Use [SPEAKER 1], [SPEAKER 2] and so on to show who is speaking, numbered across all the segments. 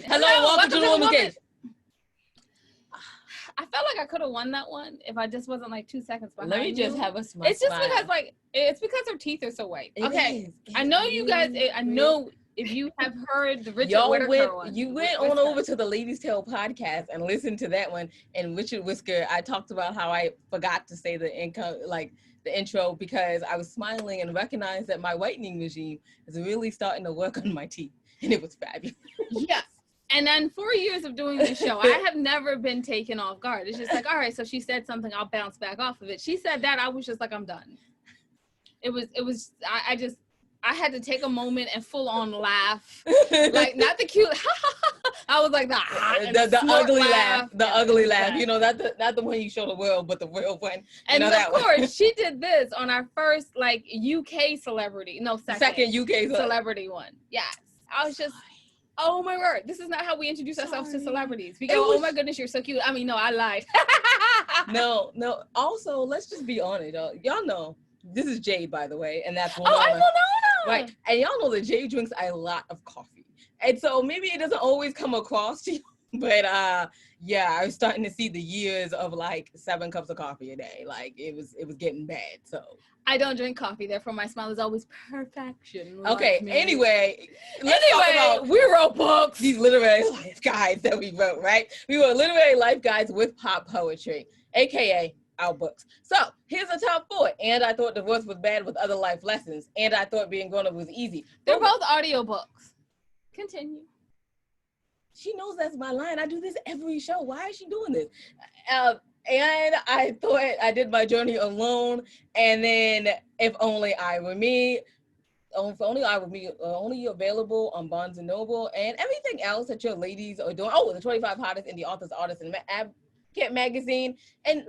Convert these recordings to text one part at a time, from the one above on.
[SPEAKER 1] Hello, welcome to the Woman Cave.
[SPEAKER 2] I felt like I could have won that one if I just wasn't like 2 seconds behind.
[SPEAKER 1] Let me just have a smile.
[SPEAKER 2] It's just because it's because her teeth are so white. I know you guys. I know if you have heard the Richard Whittaker one.
[SPEAKER 1] You went on over to the Ladies Tale podcast and listened to that one. And Richard Whisker, I talked about how I forgot to say the intro because I was smiling and recognized that my whitening regime is really starting to work on my teeth, and it was fabulous.
[SPEAKER 2] Yes. And then 4 years of doing this show, I have never been taken off guard. It's just like, all right, so she said something, I'll bounce back off of it. She said that, I was just like, I'm done. I had to take a moment and full on laugh. Like, not the cute, I was like,
[SPEAKER 1] the ugly laugh. The ugly laugh. You know, not the one you show the world, but the real one.
[SPEAKER 2] And of course, she did this on our first, UK celebrity. No, second UK celebrity one. Yes. I was just... Oh my word, this is not how we introduce ourselves to celebrities. We go, oh my goodness, you're so cute. I mean, no, I lied.
[SPEAKER 1] No. Also, let's just be honest, y'all know, this is Jade, by the way, and that's
[SPEAKER 2] I don't know.
[SPEAKER 1] Right, and y'all know that Jade drinks a lot of coffee. And so maybe it doesn't always come across to you, but yeah, I was starting to see the years of 7 cups of coffee a day. It was getting bad, so.
[SPEAKER 2] I don't drink coffee, therefore my smile is always perfection.
[SPEAKER 1] Okay, anyway,
[SPEAKER 2] we wrote books.
[SPEAKER 1] These literary life guides that we wrote, right? We wrote literary life guides with pop poetry, aka our books. So here's a top 4. And I thought divorce was bad with other life lessons. And I thought being grown up was easy.
[SPEAKER 2] They're both audiobooks. Continue.
[SPEAKER 1] She knows that's my line. I do this every show. Why is she doing this? And I thought I did my journey alone. And then If Only I Were Me, If Only I Were Me, only available on Barnes & Noble, and everything else that your ladies are doing. Oh, the 25 hottest indie authors, artists, and Advocate magazine, and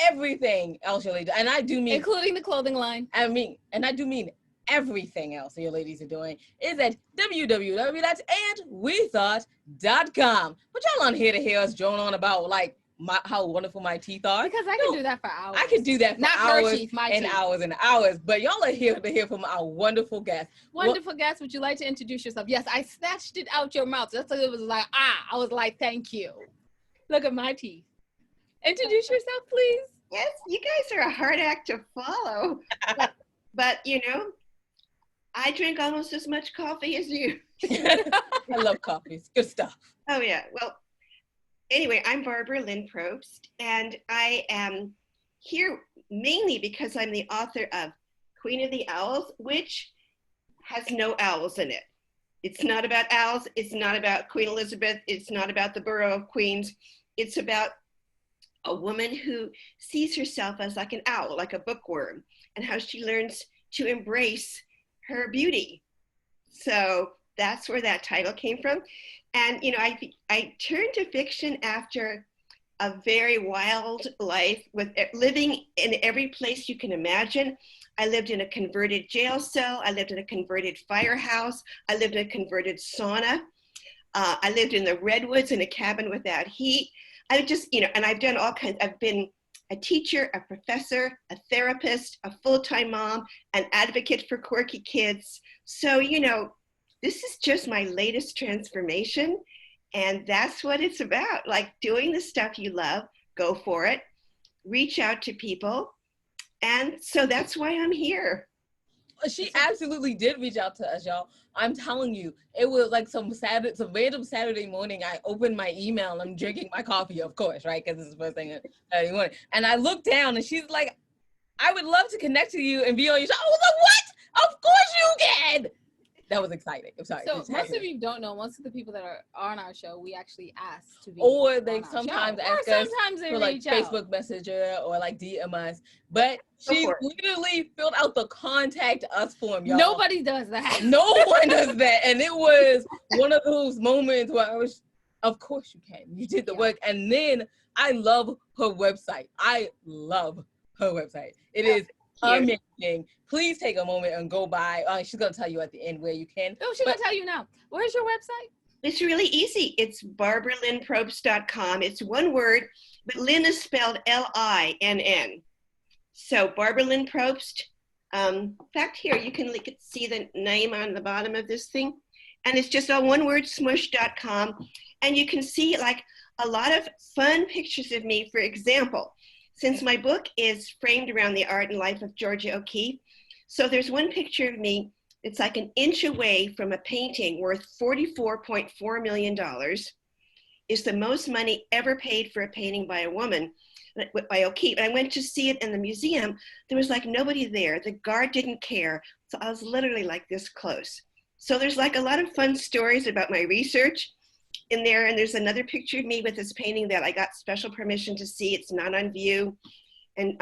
[SPEAKER 1] everything else your ladies. And I do mean...
[SPEAKER 2] including the clothing line.
[SPEAKER 1] I do mean everything else that your ladies are doing is at www.andwethought.com. But y'all on here to hear us drone on about how wonderful my teeth are.
[SPEAKER 2] Because I can do that for hours.
[SPEAKER 1] I can do that for hours and
[SPEAKER 2] teeth.
[SPEAKER 1] Hours and hours. But y'all are here to hear from our wonderful guests.
[SPEAKER 2] Wonderful guests, would you like to introduce yourself? Yes, I snatched it out your mouth. That's what it was like. I was like, thank you. Look at my teeth. Introduce yourself, please.
[SPEAKER 3] Yes, you guys are a hard act to follow. but I drink almost as much coffee as you.
[SPEAKER 1] I love coffee. It's good stuff.
[SPEAKER 3] Oh, yeah. Well, anyway, I'm Barbra Lynn Probst, and I am here mainly because I'm the author of Queen of the Owls, which has no owls in it. It's not about owls. It's not about Queen Elizabeth. It's not about the Borough of Queens. It's about a woman who sees herself as like an owl, like a bookworm, and how she learns to embrace her beauty. So that's where that title came from. And, I turned to fiction after a very wild life with living in every place you can imagine. I lived in a converted jail cell. I lived in a converted firehouse. I lived in a converted sauna. I lived in the redwoods in a cabin without heat. I just, and I've done all kinds. I've been a teacher, a professor, a therapist, a full-time mom, an advocate for quirky kids. So, this is just my latest transformation, and that's what it's about. Doing the stuff you love, go for it, reach out to people, and so that's why I'm here.
[SPEAKER 1] She absolutely did reach out to us, y'all. I'm telling you, it was some random Saturday morning. I opened my email and I'm drinking my coffee, of course, right? Because this is the first thing Saturday morning. And I looked down and she's like, I would love to connect to you and be on your show. I was like, what? Of course you can. That was exciting. I'm sorry.
[SPEAKER 2] So most of you don't know, most of the people that are on our show, we actually ask to be
[SPEAKER 1] or they sometimes
[SPEAKER 2] show.
[SPEAKER 1] ask
[SPEAKER 2] or
[SPEAKER 1] us
[SPEAKER 2] sometimes they
[SPEAKER 1] for
[SPEAKER 2] reach
[SPEAKER 1] Facebook
[SPEAKER 2] out.
[SPEAKER 1] Messenger or DM us. But she literally filled out the contact us form, y'all.
[SPEAKER 2] Nobody does that.
[SPEAKER 1] No one does that. And it was one of those moments where I was, of course you can. You did the work. And then I love her website. It is amazing. Please take a moment and go by. She's going to tell you at the end where you can.
[SPEAKER 2] Oh, she's going to tell you now. Where's your website?
[SPEAKER 3] It's really easy. It's BarbraLynnProbst.com. It's one word, but Lynn is spelled Linn. So Barbra Lynn Probst. In fact, here, you can see the name on the bottom of this thing. And it's just on one word, smush.com. And you can see like a lot of fun pictures of me. For example, since my book is framed around the art and life of Georgia O'Keeffe, so there's one picture of me. It's like an inch away from a painting worth $44.4 million. It's the most money ever paid for a painting by a woman, by O'Keeffe. And I went to see it in the museum. There was like nobody there. The guard didn't care. So I was literally like this close. So there's like a lot of fun stories about my research in there. And there's another picture of me with this painting that I got special permission to see. It's not on view. And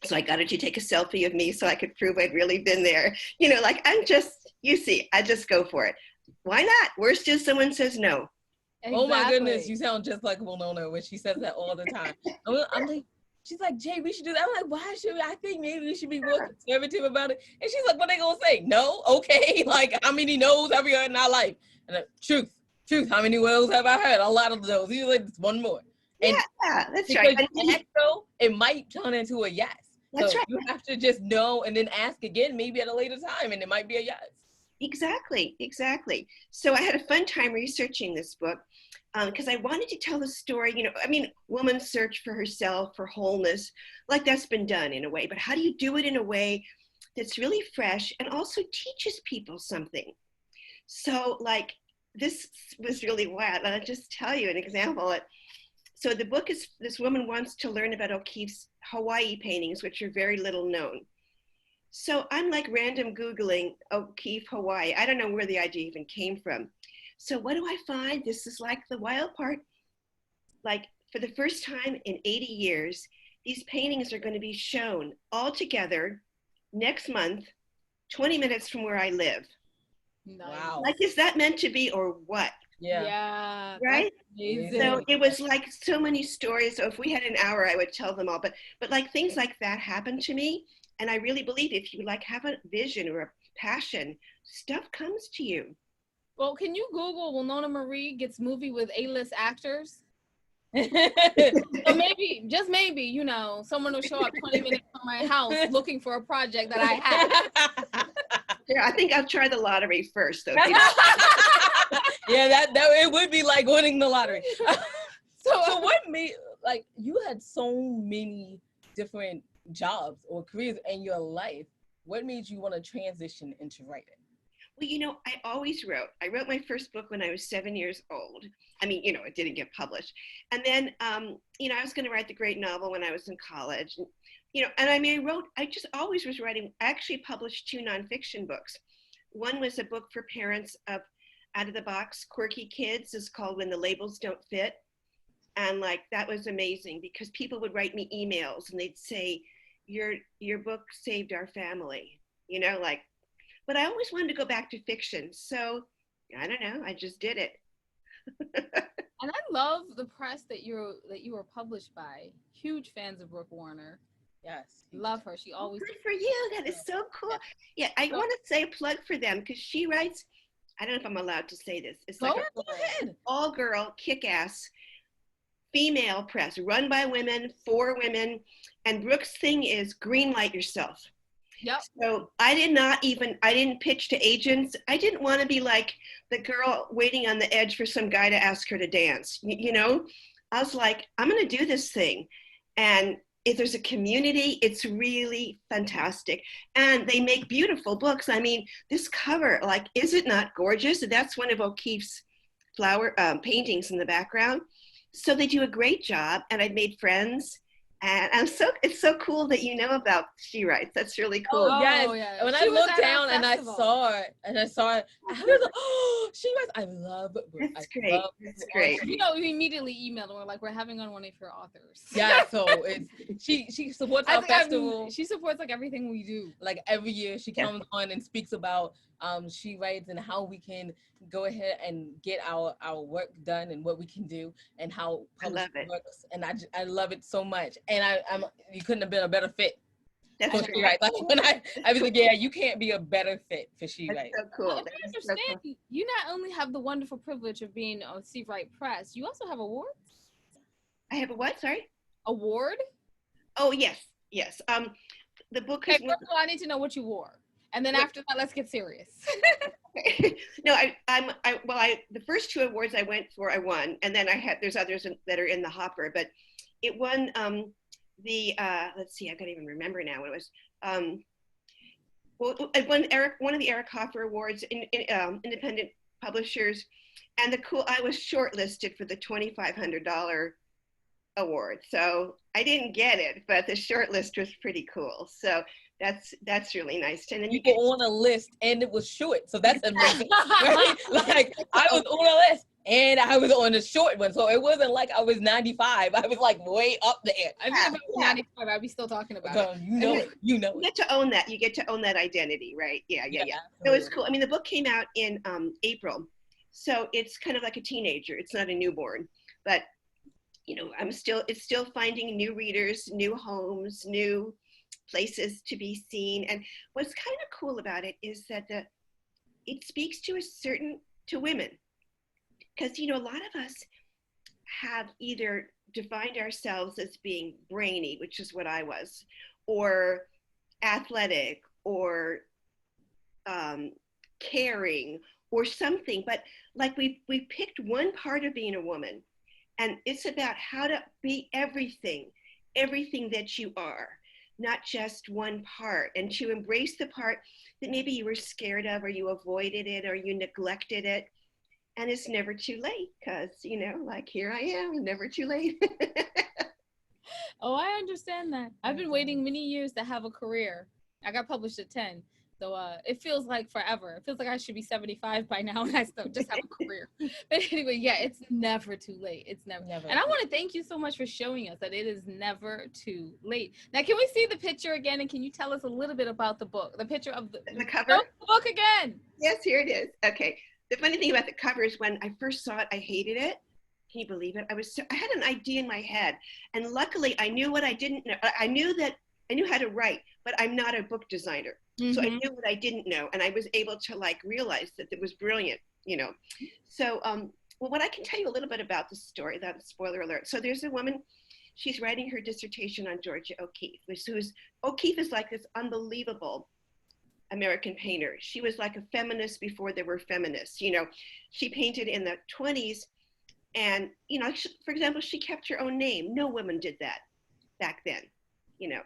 [SPEAKER 3] so I got her to take a selfie of me so I could prove I'd really been there. You know, like I'm just, you see, I just go for it. Why not? Worst is someone says no.
[SPEAKER 1] Exactly. Oh my goodness, you sound just like Winona when she says that all the time. I'm like, she's like, Jay, we should do that. I'm like, why should we? I think maybe we should be more conservative about it. And she's like, what are they gonna say? No? Okay. Like, how many no's have you heard in our life? And truth, how many no's have I heard? A lot of those. He's like, one more. And
[SPEAKER 3] yeah, that's right.
[SPEAKER 1] So it might turn into a yes.
[SPEAKER 3] That's
[SPEAKER 1] so
[SPEAKER 3] right.
[SPEAKER 1] You have to just know and then ask again, maybe at a later time, and it might be a yes.
[SPEAKER 3] Exactly. So I had a fun time researching this book because I wanted to tell the story, you know, I mean, woman's search for herself, for wholeness, like that's been done in a way, but how do you do it in a way that's really fresh and also teaches people something? So like, this was really wild. And I'll just tell you an example. So the book is, this woman wants to learn about O'Keeffe's Hawaii paintings, which are very little known. So I'm like random Googling O'Keeffe, Hawaii. I don't know where the idea even came from. So what do I find? This is like the wild part. Like for the first time in 80 years, these paintings are going to be shown all together next month, 20 minutes from where I live.
[SPEAKER 1] Wow.
[SPEAKER 3] Like, is that meant to be or what?
[SPEAKER 2] Yeah.
[SPEAKER 3] Right? So it was like so many stories. So if we had an hour, I would tell them all. But like things like that happened to me. And I really believe if you like have a vision or a passion, stuff comes to you.
[SPEAKER 2] Well, can you Google Winona Marie gets movie with A-list actors? So maybe, just maybe, you know, someone will show up 20 minutes from my house looking for a project that I have.
[SPEAKER 3] Yeah, I think I'll try the lottery first, though.
[SPEAKER 1] Yeah, that it would be like winning the lottery. So what made, like, you had so many different jobs or careers in your life. What made you want to transition into writing?
[SPEAKER 3] Well, you know, I always wrote. I wrote my first book when I was 7 years old. I mean, you know, it didn't get published. And then, you know, I was going to write the great novel when I was in college. And, you know, and I mean, I just always was writing. I actually published 2 nonfiction books. One was a book for parents of out-of-the-box quirky kids. It's called When the Labels Don't Fit. And like, that was amazing because people would write me emails and they'd say, your book saved our family, you know, like, but I always wanted to go back to fiction. So I don't know, I just did it.
[SPEAKER 2] And I love the press that you were published by. Huge fans of Brooke Warner.
[SPEAKER 1] Yes.
[SPEAKER 2] Love her. She always.
[SPEAKER 3] Good for you. That is so cool. Yeah, I want to say a plug for them because she writes, I don't know if I'm allowed to say this. It's like an all-girl, kick-ass female press run by women, for women. And Brooke's thing is green light yourself.
[SPEAKER 2] Yep.
[SPEAKER 3] So I didn't pitch to agents. I didn't want to be like the girl waiting on the edge for some guy to ask her to dance. You know, I was like, I'm going to do this thing. And if there's a community, it's really fantastic. And they make beautiful books. I mean, this cover, like, is it not gorgeous? That's one of O'Keeffe's flower paintings in the background. So they do a great job. And I've made friends. And it's so cool that you know about She Writes. That's really cool.
[SPEAKER 1] Oh, yes. Oh, yeah. When I looked down and I saw it, I was like, oh, She Writes. I love it.
[SPEAKER 3] That's great. That's great.
[SPEAKER 2] You know, we immediately emailed her, like, we're having on one of your authors.
[SPEAKER 1] Yeah, so she supports our festival.
[SPEAKER 2] She supports, like, everything we do.
[SPEAKER 1] Like, every year she comes on and speaks about She Writes and how we can go ahead and get our work done and what we can do and how publishing works. And I love it so much. And you couldn't have been a better fit.
[SPEAKER 3] That's
[SPEAKER 1] for She Writes. Like when I was like, yeah, you can't be a better fit for She Writes.
[SPEAKER 3] So cool.
[SPEAKER 2] I understand. So cool. You not only have the wonderful privilege of being on She Writes Press, you also have awards.
[SPEAKER 3] I have a what? Sorry.
[SPEAKER 2] Award.
[SPEAKER 3] Oh yes. The book.
[SPEAKER 2] Okay, first of all, I need to know what you wore. And then after that, let's get serious.
[SPEAKER 3] No, the first two awards I went for, I won, and then there's others that are in the hopper, but it won let's see, I can't even remember now what it was. Well, it won one of the Eric Hoffer Awards in independent publishers, and I was shortlisted for the $2,500 award. So I didn't get it, but the shortlist was pretty cool. So that's really nice. And then
[SPEAKER 1] you were on a list and it was short. So that's amazing. Right? Like I was on a list and I was on a short one. So it wasn't like I was 95. I was like way up there.
[SPEAKER 2] I think if I was 95, I'd be still talking about it.
[SPEAKER 1] You know it. You
[SPEAKER 3] get to own that. You get to own that identity, right? Yeah. It was cool. I mean, the book came out in April. So it's kind of like a teenager. It's not a newborn, but you know, it's still finding new readers, new homes, new places to be seen. And what's kind of cool about it is that it speaks to women, because, you know, a lot of us have either defined ourselves as being brainy, which is what I was, or athletic, or caring, or something. But like we picked one part of being a woman, and it's about how to be everything that you are, not just one part, and to embrace the part that maybe you were scared of, or you avoided it, or you neglected it. And it's never too late, because, you know, like here I am, never too late.
[SPEAKER 2] Oh, I understand that. I've been waiting many years to have a career. I got published at 10. So it feels like forever. It feels like I should be 75 by now and I still just have a career. But anyway, yeah, it's never too late. It's never. And I want to thank you so much for showing us that it is never too late. Now, can we see the picture again? And can you tell us a little bit about the book? The picture of the
[SPEAKER 3] cover?
[SPEAKER 2] Show the book again.
[SPEAKER 3] Yes, here it is. Okay. The funny thing about the cover is when I first saw it, I hated it. Can you believe it? I had an idea in my head. And luckily, I knew what I didn't know. I knew how to write, but I'm not a book designer. Mm-hmm. So I knew what I didn't know, and I was able to like realize that it was brilliant, you know. So, well, what I can tell you a little bit about the story, that spoiler alert. So there's a woman, she's writing her dissertation on Georgia O'Keeffe, O'Keeffe is like this unbelievable American painter. She was like a feminist before there were feminists, you know. She painted in the 20s, and, you know, for example, she kept her own name. No woman did that back then, you know.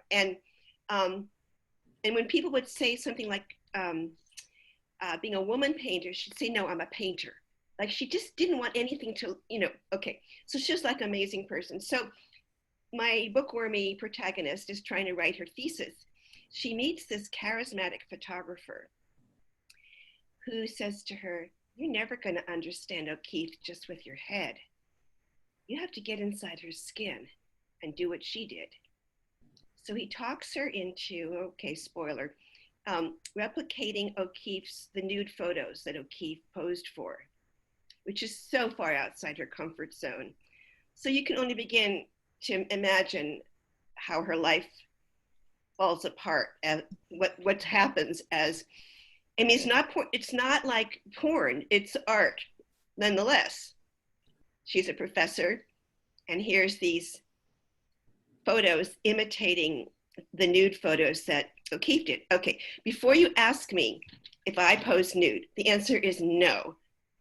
[SPEAKER 3] And when people would say something like being a woman painter, she'd say, no, I'm a painter. Like she just didn't want anything to, you know, okay. So she was like an amazing person. So my bookwormy protagonist is trying to write her thesis. She meets this charismatic photographer who says to her, you're never going to understand O'Keeffe just with your head. You have to get inside her skin and do what she did. So he talks her into, okay, spoiler, replicating the nude photos that O'Keeffe posed for, which is so far outside her comfort zone. So you can only begin to imagine how her life falls apart, and what happens as, I mean, it's not like porn, it's art, nonetheless. She's a professor, and here's these photos imitating the nude photos that O'Keeffe did. Okay, before you ask me if I pose nude, the answer is no,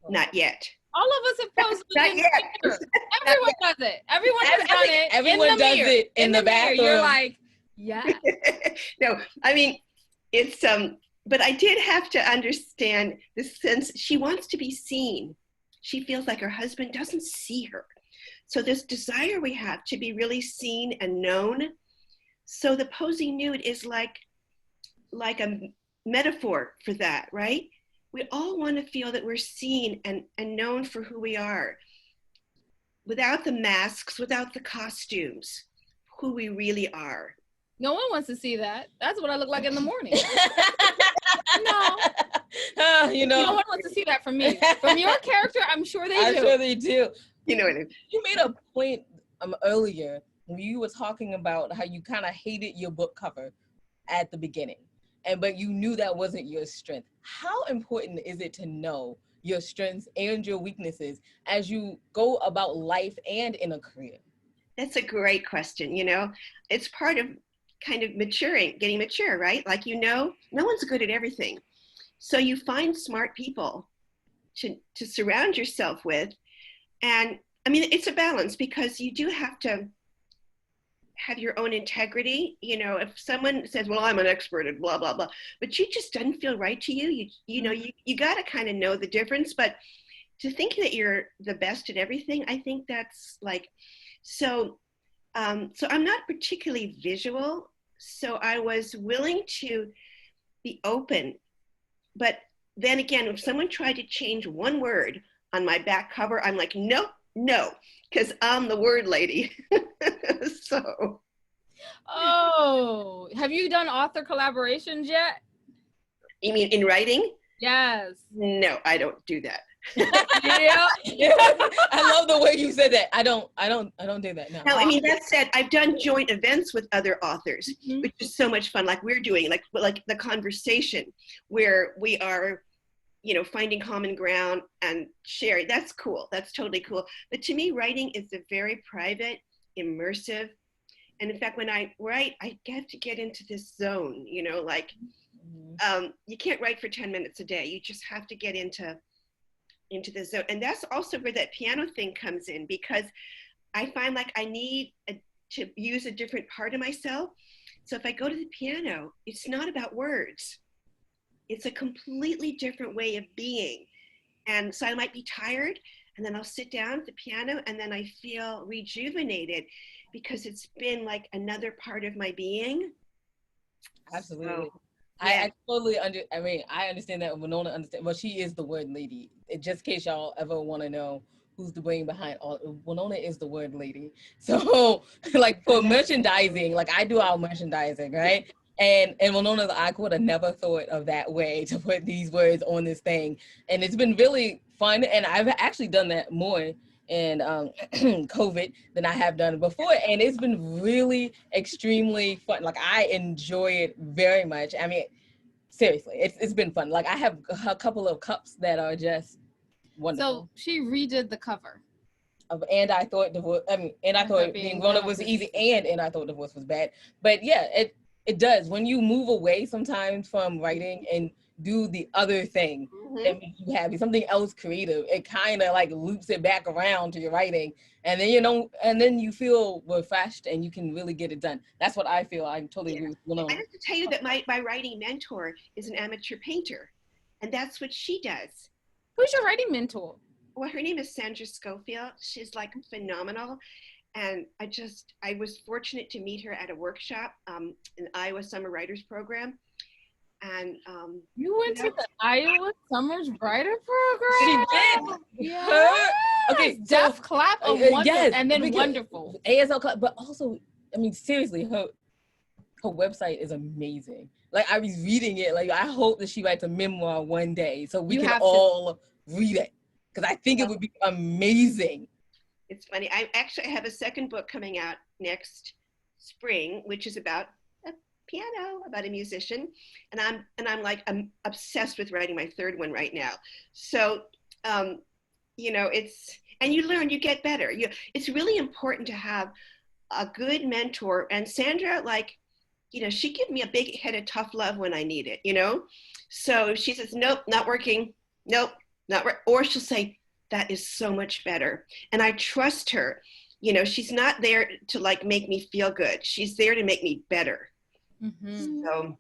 [SPEAKER 3] not yet.
[SPEAKER 2] All of us have posed nude in the mirror. Everyone does it. Everyone has done it.
[SPEAKER 1] Everyone does it in the bathroom.
[SPEAKER 2] You're like, yeah.
[SPEAKER 3] No, I mean, it's but I did have to understand the sense she wants to be seen. She feels like her husband doesn't see her. So this desire we have to be really seen and known. So the posing nude is like a metaphor for that, right? We all want to feel that we're seen and known for who we are, without the masks, without the costumes, who we really are.
[SPEAKER 2] No one wants to see that. That's what I look like in the morning. No.
[SPEAKER 1] You know.
[SPEAKER 2] No one wants to see that from me. From your character, I'm sure they do.
[SPEAKER 1] I'm sure they do.
[SPEAKER 3] You know what I mean?
[SPEAKER 1] You made a point earlier when you were talking about how you kind of hated your book cover at the beginning, but you knew that wasn't your strength. How important is it to know your strengths and your weaknesses as you go about life and in a career?
[SPEAKER 3] That's a great question. You know, it's part of kind of maturing, getting mature, right? Like, you know, no one's good at everything. So you find smart people to surround yourself with. And I mean, it's a balance, because you do have to have your own integrity. You know, if someone says, well, I'm an expert at blah, blah, blah, but she just doesn't feel right to you, you got to kind of know the difference. But to think that you're the best at everything, I think that's like, so I'm not particularly visual. So I was willing to be open. But then again, if someone tried to change one word on my back cover, I'm like, no, because I'm the word lady. So.
[SPEAKER 2] Oh, have you done author collaborations yet?
[SPEAKER 3] You mean in writing?
[SPEAKER 2] Yes.
[SPEAKER 3] No, I don't do that.
[SPEAKER 2] Yeah.
[SPEAKER 1] I love the way you said that. I don't do that. No.
[SPEAKER 3] No, I mean, that said, I've done joint events with other authors, which is so much fun. Like we're doing, like the conversation where we are, you know, finding common ground and sharing. That's cool. That's totally cool. But to me, writing is a very private, immersive. And in fact, when I write, I have to get into this zone, you know, like you can't write for 10 minutes a day. You just have to get into the zone. And that's also where that piano thing comes in, because I find like I need to use a different part of myself. So if I go to the piano, it's not about words. It's a completely different way of being. And so I might be tired, and then I'll sit down at the piano, and then I feel rejuvenated, because it's been like another part of my being.
[SPEAKER 1] Absolutely.
[SPEAKER 3] So,
[SPEAKER 1] yeah. I totally I understand that. Winona understands. Well, she is the word lady. Just in case y'all ever want to know who's the brain behind all, Winona is the word lady. So like for merchandising, like I do our merchandising, right? And Winona, I would have never thought of that way to put these words on this thing. And it's been really fun. And I've actually done that more in COVID than I have done before. And it's been really extremely fun. Like I enjoy it very much. I mean, seriously, it's been fun. Like I have a couple of cups that are just wonderful.
[SPEAKER 2] So she redid the cover.
[SPEAKER 1] And I thought divorce, and I thought being grown up was easy, and I thought divorce was bad. But yeah, it does. When you move away sometimes from writing and do the other thing that makes you happy, something else creative, it kind of like loops it back around to your writing, and then you feel refreshed and you can really get it done. That's what I feel. I totally agree with Winona.
[SPEAKER 3] I have to tell you that my writing mentor is an amateur painter, and that's what she does.
[SPEAKER 2] Who's your writing mentor?
[SPEAKER 3] Well, her name is Sandra Schofield. She's like phenomenal. And I was fortunate to meet her at a workshop in Iowa Summer Writers Program. And
[SPEAKER 2] you went to the Iowa Summer Writer Program?
[SPEAKER 1] She did.
[SPEAKER 2] Yeah. Okay, Jeff clap of wonderful, yes, and then wonderful.
[SPEAKER 1] ASL clap, but also, I mean, seriously, her website is amazing. Like I was reading it, like I hope that she writes a memoir one day so we can all read it, because I think it would be amazing.
[SPEAKER 3] It's funny. I actually have a second book coming out next spring, which is about a piano, about a musician, and I'm obsessed with writing my third one right now. So, you know, and you learn, you get better. It's really important to have a good mentor. And Sandra, like, you know, she gave me a big head of tough love when I need it, you know? So she says, nope, not working. Nope, not right. Or she'll say, that is so much better. And I trust her. You know, she's not there to like make me feel good. She's there to make me better.
[SPEAKER 2] Mm-hmm.
[SPEAKER 3] So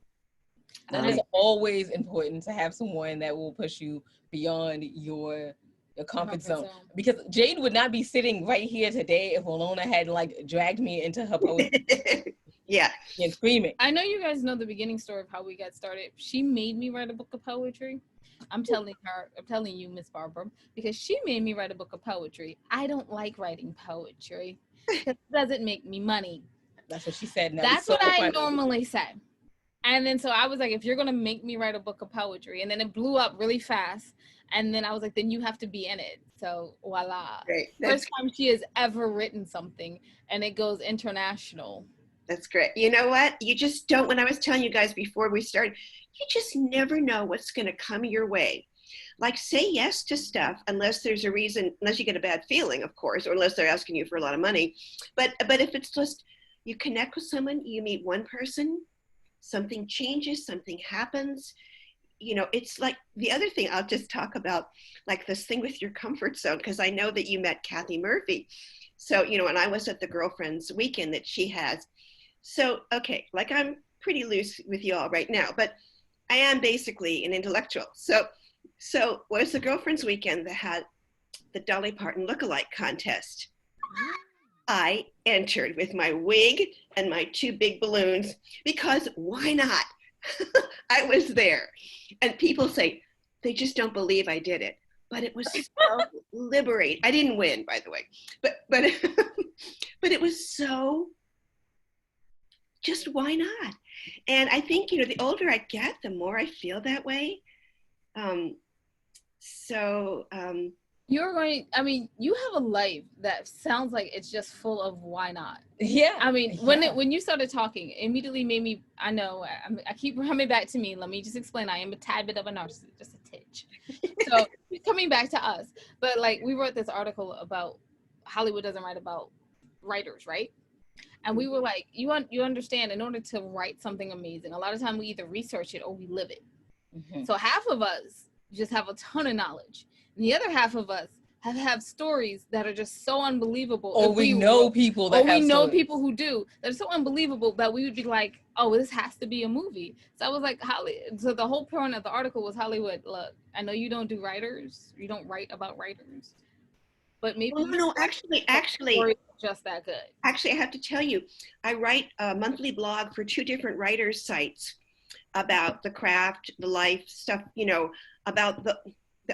[SPEAKER 1] that is always important, to have someone that will push you beyond your comfort zone. Because Jade would not be sitting right here today if Winona had like dragged me into her poetry.
[SPEAKER 3] Yeah.
[SPEAKER 1] And screaming.
[SPEAKER 2] I know you guys know the beginning story of how we got started. She made me write a book of poetry. I'm telling you, Miss Barbara, because she made me write a book of poetry. I don't like writing poetry because it doesn't make me money.
[SPEAKER 1] That's what she said. Now,
[SPEAKER 2] that's what I normally say. And then so I was like, if you're going to make me write a book of poetry, and then it blew up really fast. And then I was like, then you have to be in it. So voila.
[SPEAKER 3] Great.
[SPEAKER 2] First time she has ever written something, and it goes international.
[SPEAKER 3] That's great. You know what? You just don't, when I was telling you guys before we started, you just never know what's going to come your way. Like, say yes to stuff unless there's a reason, unless you get a bad feeling, of course, or unless they're asking you for a lot of money. But if it's just, you connect with someone, you meet one person, something changes, something happens, you know, it's like the other thing I'll just talk about, like this thing with your comfort zone, because I know that you met Kathy Murphy. So, you know, and I was at the girlfriend's weekend that she has. So, okay, like I'm pretty loose with you all right now, but I am basically an intellectual. So was the girlfriend's weekend that had the Dolly Parton lookalike contest. I entered with my wig and my 2 big balloons because why not? I was there. And people say, they just don't believe I did it. But it was so liberating. I didn't win, by the way. But but it was so, just why not? And I think, you know, the older I get, the more I feel that way.
[SPEAKER 2] You're going, I mean, you have a life that sounds like it's just full of why not.
[SPEAKER 1] Yeah.
[SPEAKER 2] I mean, when you started talking, it immediately made me, I know, I keep coming back to me. Let me just explain. I am a tad bit of a narcissist, just a titch. So coming back to us, but like we wrote this article about Hollywood doesn't write about writers, right? And we were like, you understand, in order to write something amazing, a lot of time we either research it or we live it. Mm-hmm. So half of us just have a ton of knowledge. And the other half of us have stories that are just so unbelievable.
[SPEAKER 1] Or we know people that have stories.
[SPEAKER 2] People who do that are so unbelievable that we would be like, oh, this has to be a movie. So I was like, so the whole point of the article was Hollywood, look, I know you don't do writers. You don't write about writers. But maybe
[SPEAKER 3] actually
[SPEAKER 2] just that good.
[SPEAKER 3] Actually, I have to tell you, I write a monthly blog for 2 different writers' sites about the craft, the life stuff, you know, about the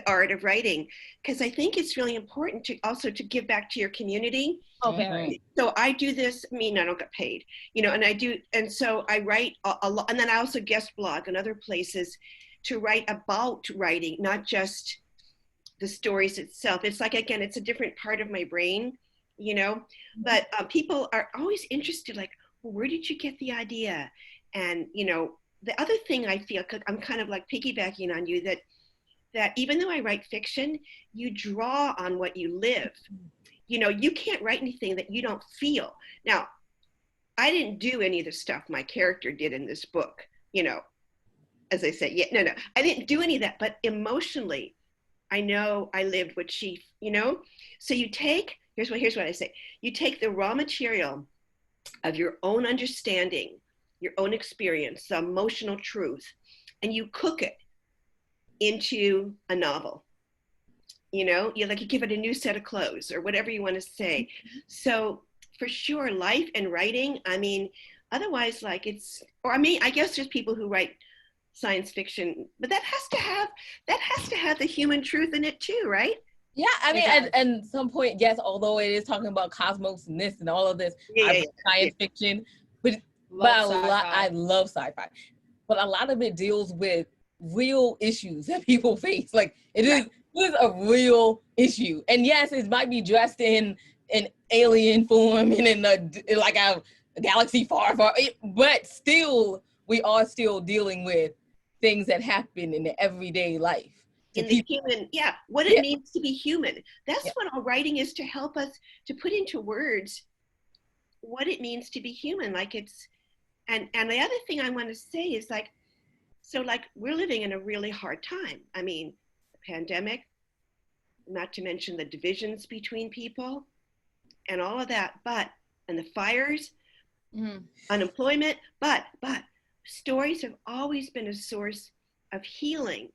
[SPEAKER 3] art of writing, because I think it's really important to also to give back to your community.
[SPEAKER 2] Oh, very.
[SPEAKER 3] So I do this. I mean, I don't get paid, you know, and so I write a lot, and then I also guest blog in other places to write about writing, not just the stories itself. It's like, again, it's a different part of my brain, you know, but people are always interested, like, well, where did you get the idea? And, you know, the other thing I feel, I'm kind of like piggybacking on you, that even though I write fiction, you draw on what you live. You know, you can't write anything that you don't feel. Now, I didn't do any of the stuff my character did in this book, you know, as I say, no, I didn't do any of that, but emotionally, I know I lived what she, you know. So you take, here's what I say, you take the raw material of your own understanding, your own experience, the emotional truth, and you cook it into a novel. You know, you give it a new set of clothes or whatever you want to say. So for sure, life and writing, I mean, otherwise, like it's, or I mean, I guess there's people who write science fiction, but that has to have the human truth in it too, right?
[SPEAKER 1] Yeah, I mean, at some point, yes, although it is talking about cosmos and this and all of this, science fiction, but I love sci-fi, but a lot of it deals with real issues that people face. Like it is a real issue, and yes, it might be dressed in an alien form and in like a galaxy far, but still, we are still dealing with things that happen in the everyday life.
[SPEAKER 3] In the human, what it means to be human. That's what our writing is, to help us to put into words what it means to be human. Like it's, and the other thing I want to say is like, so like we're living in a really hard time. I mean, the pandemic, not to mention the divisions between people and all of that, and the fires, unemployment, but stories have always been a source of healing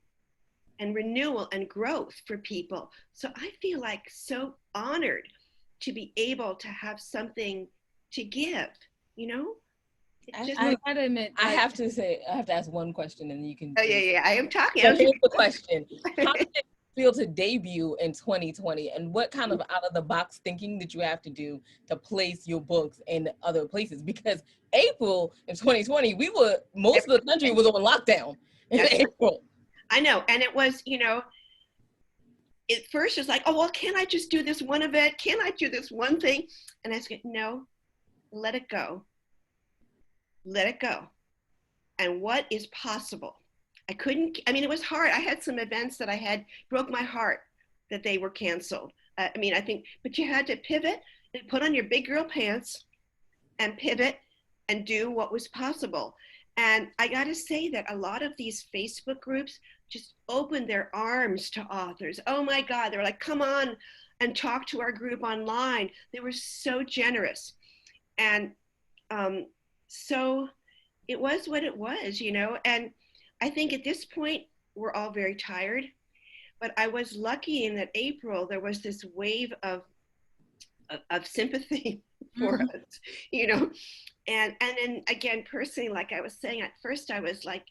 [SPEAKER 3] and renewal and growth for people. So I feel like so honored to be able to have something to give, you know?
[SPEAKER 1] I have to ask one question and then you can.
[SPEAKER 3] Oh, yeah, I am talking.
[SPEAKER 1] So here's the question. How did it feel to debut in 2020, and what kind of out of the box thinking did you have to do to place your books in other places? Because April in 2020, most of the country was on lockdown in April.
[SPEAKER 3] I know, and it was, you know, at first it's like, oh, well, can't I just do this one event? Can't I do this one thing? And I said, no, let it go. Let it go. And what is possible? It was hard. I had some events that broke my heart that they were canceled. But you had to pivot and put on your big girl pants and pivot and do what was possible. And I got to say that a lot of these Facebook groups just opened their arms to authors. Oh my God, they were like, come on and talk to our group online. They were so generous. And so it was what it was, you know. And I think at this point, we're all very tired. But I was lucky in that April, there was this wave of sympathy for us, you know. And then again, personally, like I was saying, at first I was like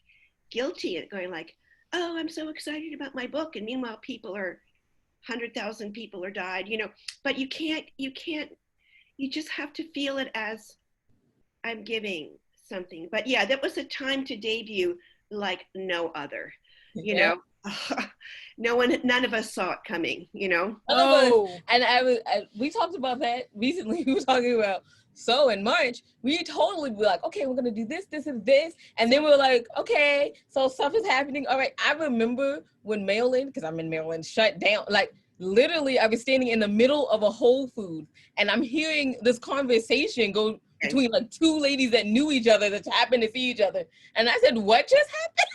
[SPEAKER 3] guilty at going like, oh, I'm so excited about my book. And meanwhile, 100,000 people are died, you know. But you just have to feel it as I'm giving something. But yeah, that was a time to debut like no other, you know. None of us saw it coming, you know.
[SPEAKER 1] And we talked about that recently. We were talking about, so in March, we totally were like, okay, we're gonna do this, this, and this, and then we were like, okay, so stuff is happening. All right, I remember when Maryland, because I'm in Maryland, shut down. Like literally, I was standing in the middle of a Whole Foods, and I'm hearing this conversation go between like two ladies that knew each other that happened to see each other, and I said, what just happened?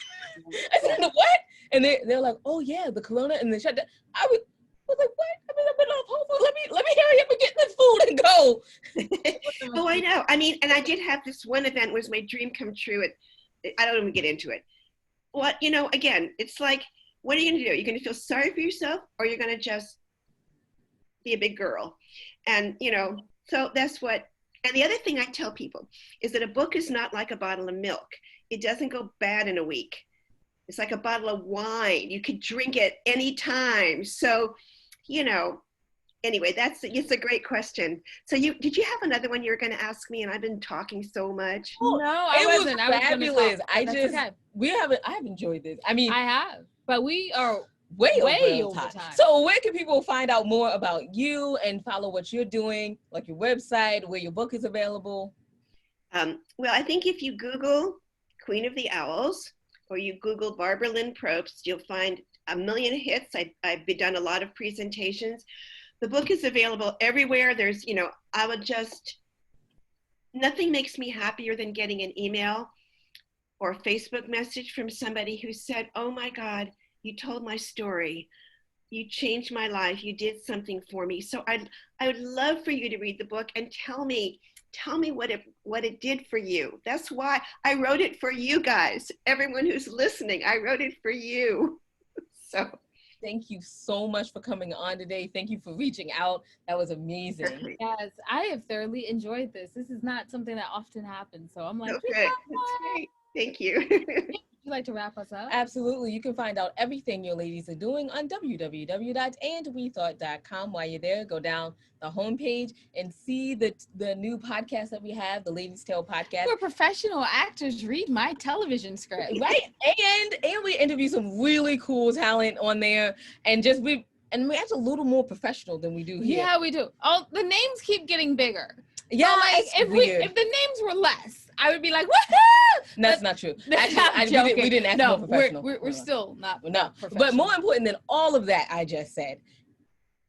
[SPEAKER 1] I said, what? And they're like, oh yeah, the corona, and they shut down. I was like, what? I mean, I've been on Whole Foods. Let me hurry up and get this food and go.
[SPEAKER 3] Oh, I know. I mean, and I did have this one event was my dream come true. I don't even get into it. What, you know, again, it's like, what are you going to do? You're going to feel sorry for yourself, or you're going to just be a big girl? And, you know, so that's what, and the other thing I tell people is that a book is not like a bottle of milk. It doesn't go bad in a week. It's like a bottle of wine. You could drink it anytime. So, you know, anyway, it's a great question. So did you have another one you were going to ask me? And I've been talking so much.
[SPEAKER 2] No, I wasn't.
[SPEAKER 1] It was fabulous. I've enjoyed this. I mean,
[SPEAKER 2] I have, but we are
[SPEAKER 1] way over time. So where can people find out more about you and follow what you're doing, like your website, where your book is available?
[SPEAKER 3] Well, I think if you Google Queen of the Owls, or you Google Barbra Lynn Probst, you'll find a million hits. I've done a lot of presentations. The book is available everywhere. There's, you know, nothing makes me happier than getting an email or a Facebook message from somebody who said, oh my God, you told my story. You changed my life. You did something for me. So I would love for you to read the book and tell me what it did for you. That's why I wrote it for you guys. Everyone who's listening, I wrote it for you. So
[SPEAKER 1] thank you so much for coming on today. Thank you for reaching out. That was amazing.
[SPEAKER 2] Yes, I have thoroughly enjoyed this. This is not something that often happens. So I'm like,
[SPEAKER 3] okay. That's great. Thank you.
[SPEAKER 2] Would you like to wrap us up?
[SPEAKER 1] Absolutely. You can find out everything your ladies are doing on www.andwethought.com. While you're there, go down the homepage and see the new podcast that we have, the Ladies Tale podcast.
[SPEAKER 2] We're professional actors. Read my television script.
[SPEAKER 1] Right. And we interview some really cool talent on there, and we act a little more professional than we do here.
[SPEAKER 2] Yeah, we do. Oh, the names keep getting bigger.
[SPEAKER 1] Yeah,
[SPEAKER 2] so like if the names were less, I would be like, woohoo!
[SPEAKER 1] That's not true. Actually, we didn't act more professional.
[SPEAKER 2] We're still not professional.
[SPEAKER 1] But more important than all of that I just said,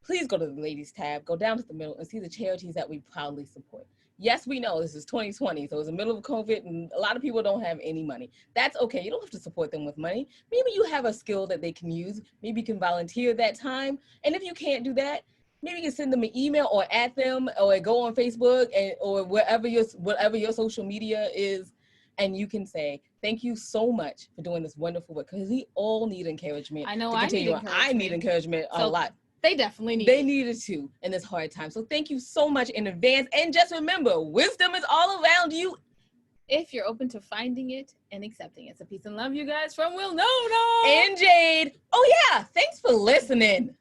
[SPEAKER 1] please go to the ladies tab, go down to the middle and see the charities that we proudly support. Yes, we know this is 2020, so it's the middle of COVID and a lot of people don't have any money. That's okay. You don't have to support them with money. Maybe you have a skill that they can use. Maybe you can volunteer that time. And if you can't do that, maybe you can send them an email or at them or go on Facebook or whatever your social media is. And you can say, thank you so much for doing this wonderful work, because we all need encouragement.
[SPEAKER 2] I know I
[SPEAKER 1] need encouragement a lot.
[SPEAKER 2] They definitely need it.
[SPEAKER 1] They need it too in this hard time. So thank you so much in advance. And just remember, wisdom is all around you
[SPEAKER 2] if you're open to finding it and accepting it. So peace and love, you guys, from Will No
[SPEAKER 1] and Jade. Oh yeah, thanks for listening.